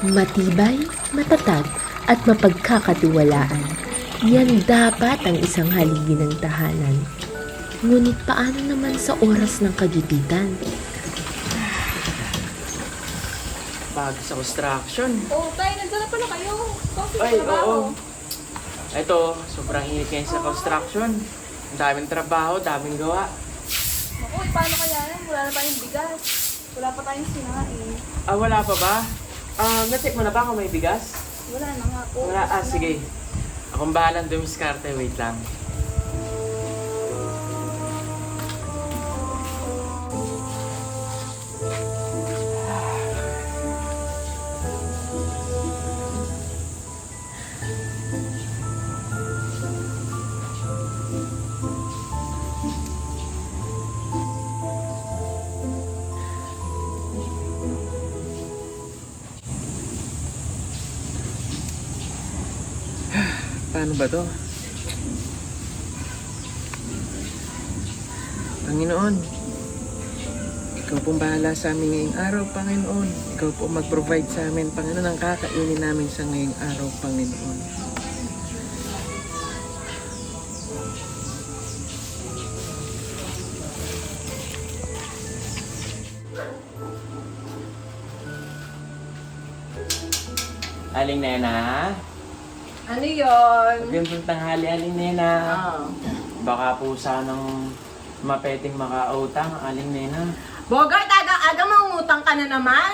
Matibay, matatag, at mapagkakatiwalaan. Yan dapat ang isang haligi ng tahanan. Ngunit paano naman sa oras ng kagipitan? Bago sa construction. Oh, tayo, nandiyan na pala kayo. Coffee Ay, trabaho. oo. Ito, sobrang init ngayon sa construction. Ang daming trabaho, daming gawa. Naku, paano kaya yan? Wala na tayong bigas. Wala pa tayong sinain. Ah, wala pa ba? Na-check mo na ba kung may bigas? Wala na nga po. Wala, sige. Akong bahalang dumiskarte, wait lang. Paano ba to? Panginoon, Ikaw pong bahala sa amin ngayong araw, Panginoon. Ikaw po mag-provide sa amin, Panginoon, ang kakainin namin sa ngayong araw, Panginoon. Aling Nena? Ano yun? Magandang tanghali, Aling Nena. Baka po sanang mapeting makautang, Aling Nena. Bogart, aga-aga mangutang ka na naman.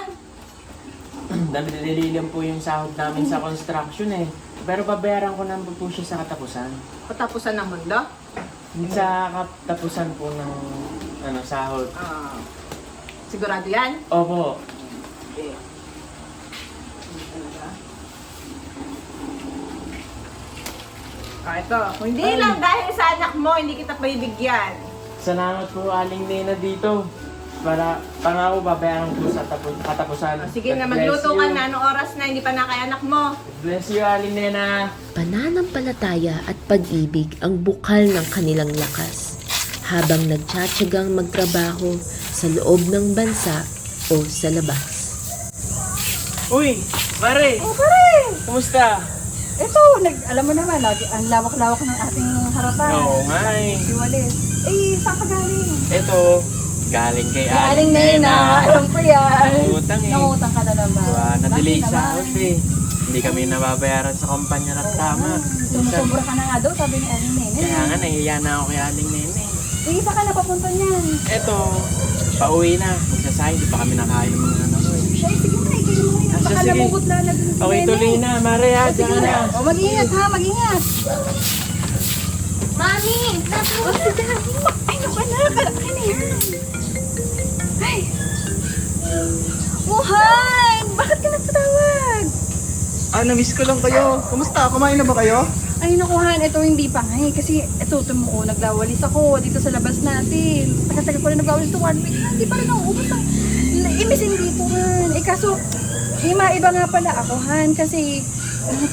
Nalililim po yung sahod namin sa construction eh. Pero babayaran ko naman po siya sa katapusan. Katapusan ng mundo? Sa katapusan po ng sahod. Sigurado yan? Opo. Okay. Ito. Kung hindi lang dahil sa anak mo, hindi kita paibigyan. Salamat po, Aling Nena, dito. Para pangako babayaran ko sa katapusan. Sige na, God bless magluto ka you. na. Anong oras na, hindi pa na kay anak mo. Bless you, Aling Nena. Pananampalataya at pag-ibig ang bukal ng kanilang lakas habang nagtsatsagang magtrabaho sa loob ng bansa o sa labas. Uy, Mare! Oh, pare! Kumusta? Ito, alam mo naman, ang lawak-lawak ng ating harapan. Oo nga eh. Si Walis. Eh, saan ka galing? Ito, galing kay Galing Nena. Alam ko yan. Nangutang eh. Nangutang ka na naman. Na-delay Bakit sa naman? house eh. Hindi kami nababayaran sa kumpanya ng tama. Sumusobra ka na nga daw, sabi ni Aling Nene. Kaya nga, nahihiya na ako kay Aling Nene. Eh, saan ka napapunta niyan? Eto, pauwi na. Magsasahin, di pa kami nakain ng mga ano. Siya, sige na, ikaw mo yan. Ah, Baka sige. namumot na si Okay, Nene. tuloy na. Mare ha, Sige dyan na. na. O, mag-ingat ha, mag-ingat. Mami! O, sige na. Ay, naku na, kalaki na yan. Ay. Oh, hi! Bakit ka nagpatawag? Na-miss ko lang kayo. Kumusta? Kumain na ba kayo? Ay, nakuhan, ito hindi pa nga eh. Kasi ito, tumuo, naglawalis ako dito sa labas natin. Tagal-tagal ko na naglawalis ito, 1 week na. Hindi pa rin nauubos ang imisin dito, Han. Eh, kaso, iba nga pala ako, Han. Kasi,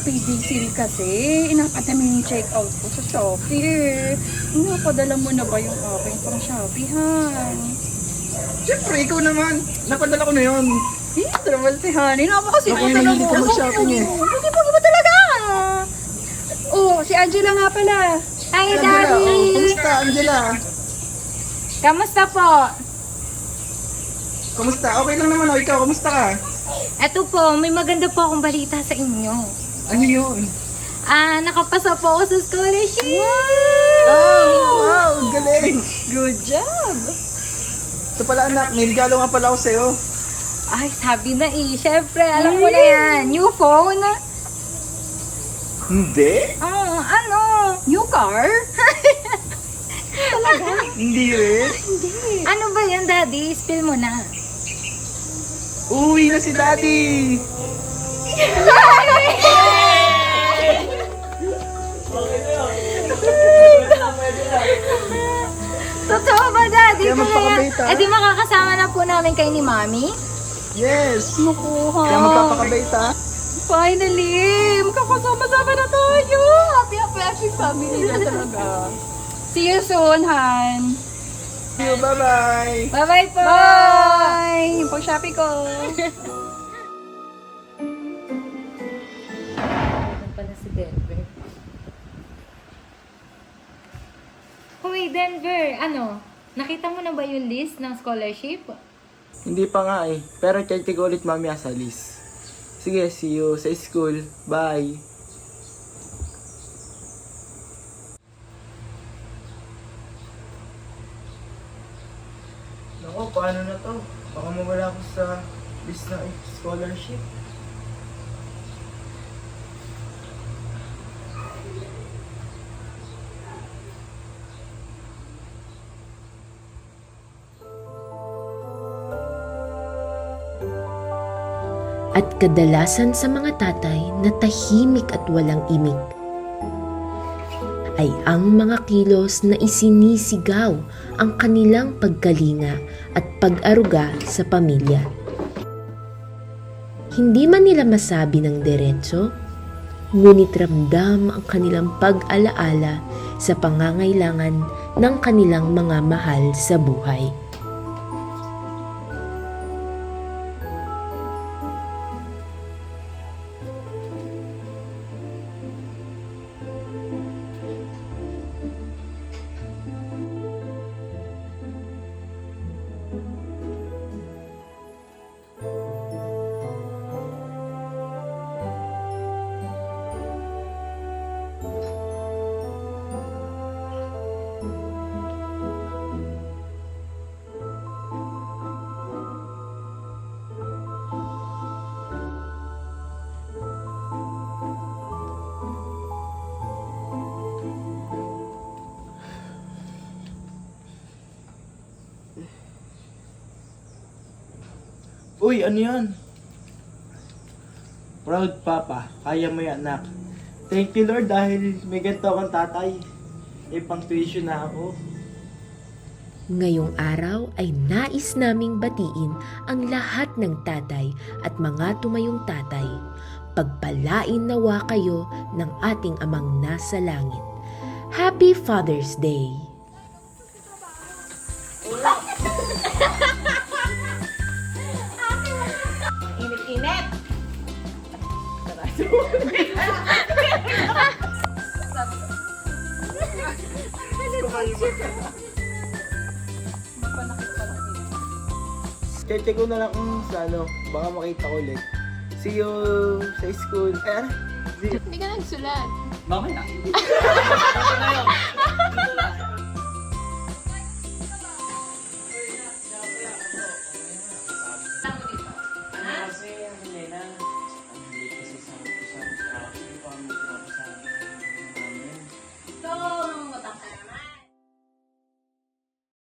payday sale kasi. Inapadami yung check-out ko sa Shopee. Inapadala mo na ba yung aking pang Shopee, Han? Siyempre, ikaw naman. Napadala ko na yun. Eh, travel si Han. Ako kasi Ako yung mahilig ka mag-shopping eh. Pugi-pugi mo talaga. Oh, si Angela nga pala. Hi, Angela, Daddy! kumusta, Angela? Kamusta po? Kumusta? Okay lang naman ako. Ikaw, kumusta ka? Eto po, may maganda po akong balita sa inyo. Ano yun? Nakapasa po ako sa scholarship! Wow, galing. Good job. Ito pala anak, may regalo nga pala ako sa'yo. Ay, sabi na eh. Siyempre, alam ko na yan. New phone? Hindi? Ano? New car? Hindi rin. Ano ba yan, Daddy? Spill mo na. Uwi na si Daddy. Totoo ba, Daddy? Kaya magpakabait, ha? Eh, di makakasama na po namin kayo ni Mami? Yes. Nakuha. Kaya magpapakabait ha. Finally! Magkakasama-sama na tayo! Happy family na talaga. See you soon, Han. See you, bye-bye. Bye-bye po! Bye! Yung pang-shopping ko. si Denver. Hoy, Denver, ano? Nakita mo na ba yung list ng scholarship? Hindi pa nga eh. Pero check ko ulit mamaya sa list. Sige, see you sa school. Bye. Naku, paano na to? Baka mawala ako sa list ng scholarship. At kadalasan sa mga tatay na tahimik at walang imik ay ang mga kilos na isinisigaw ang kanilang pagkalinga at pag-aruga sa pamilya. Hindi man nila masabi ng diretso, ngunit ramdam ang kanilang pag-alaala sa pangangailangan ng kanilang mga mahal sa buhay. Uy, ano yan? Proud papa, kaya mo yan anak. Thank you Lord dahil may ganito akong tatay. May pang tuition na ako. Ngayong araw ay nais naming batiin ang lahat ng tatay at mga tumayong tatay. Pagpalain nawa kayo ng ating amang nasa langit. Happy Father's Day! Init-init! Check ko na lang kung sa ano, baka makita ko ulit. See you sa school. Eh, ano? Hindi ka nagsulat. Mamaya.